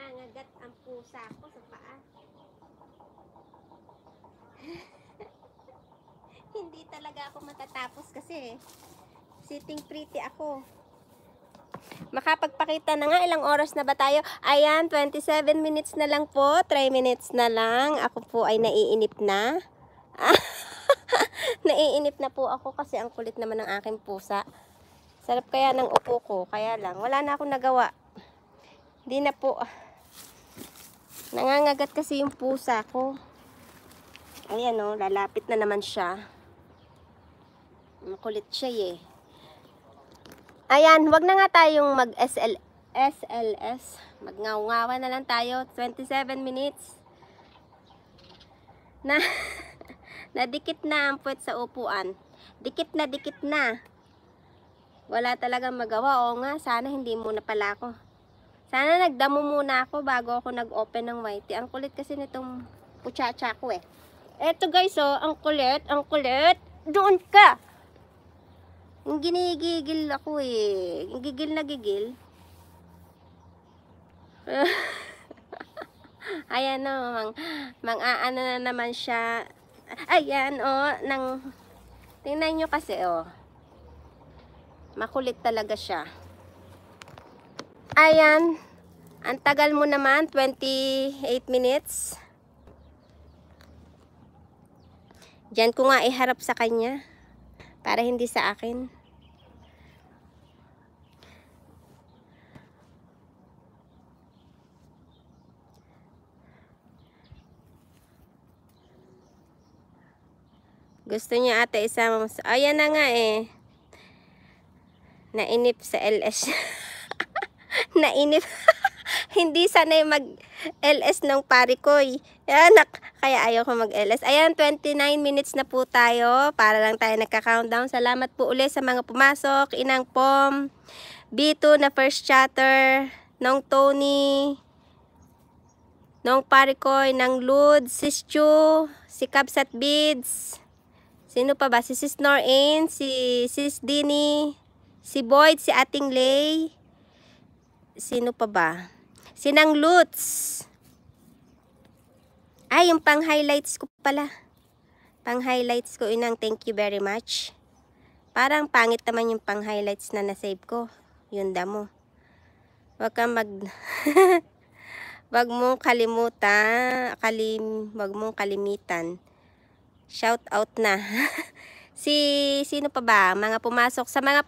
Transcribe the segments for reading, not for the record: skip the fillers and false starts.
nangangagat ang pusa ko sa paa. Hindi talaga ako matatapos kasi sitting pretty ako. Makapagpakita na nga, ilang oras na ba tayo? Ayan, 27 minutes na lang po, 3 minutes na lang. Ako po ay naiinip na. Naiinip na po ako kasi ang kulit naman ng aking pusa. Sarap kaya ng upo ko, kaya lang, wala na akong nagawa. Hindi na po. Nangangagat kasi yung pusa ko. Ayan o, lalapit na naman siya. Makulit siya eh. Ayan, wag na nga tayong SLS. Magngaw-ngawa na lang tayo. 27 minutes. Nadikit na ang puwet sa upuan. Dikit na. Wala talagang magawa. Oo nga, sana hindi muna pala ako. Sana nagdamo muna ako bago ako nag-open ng whitey. Ang kulit kasi nitong puchacha ko eh. Eto guys oh, ang kulit. Doon ka! Ginigigil ako eh. Gigil na gigil. Ayan o, mang-aano na naman siya. Ayan o, tingnan nyo kasi o. Makulit talaga siya. Ayan. Ang tagal mo naman, 28 minutes. Diyan ko nga iharap sa kanya. Para hindi sa akin. Gusto niya ata isama mo sa... Ayan na nga eh. Nainip sa LS. Nainip. Hindi sanay mag-LS ng parikoy. Anak, kaya ayaw ko mag-LS. Ayan, 29 minutes na po tayo. Para lang tayo nagka-countdown. Salamat po ulit sa mga pumasok. Inang Pom, B2 na first chatter, Nong Tony, Nong Parikoy, Nang Lud, Sis Chu, si Kabsat Bids, sino pa ba? Si Sis Norain, si Sis Dini, si Boyd, si Ating Lay, sino pa ba? Si Nang Lutz. Ay, yung pang-highlights ko pala. Pang-highlights ko, Inang, thank you very much. Parang pangit naman yung pang-highlights na nasave ko. Yun damo. Wag kang wag mong kalimutan. Wag mong kalimitan. Shout out na. Sino pa ba? Mga pumasok sa mga...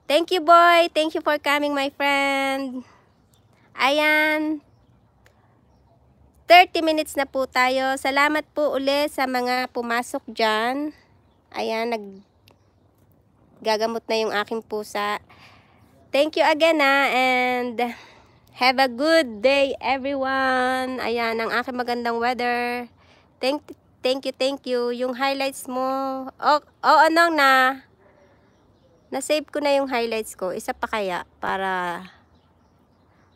Thank you, boy. Thank you for coming, my friend. Ayan. 30 minutes na po tayo. Salamat po ulit sa mga pumasok dyan. Ayan, gagamot na yung aking pusa. Thank you again and have a good day everyone. Ayan, ang aking magandang weather. Thank you. Yung highlights mo. Anong na-save ko na yung highlights ko. Isa pa kaya para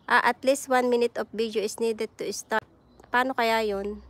at least 1 minute of video is needed to start. Paano kaya yun?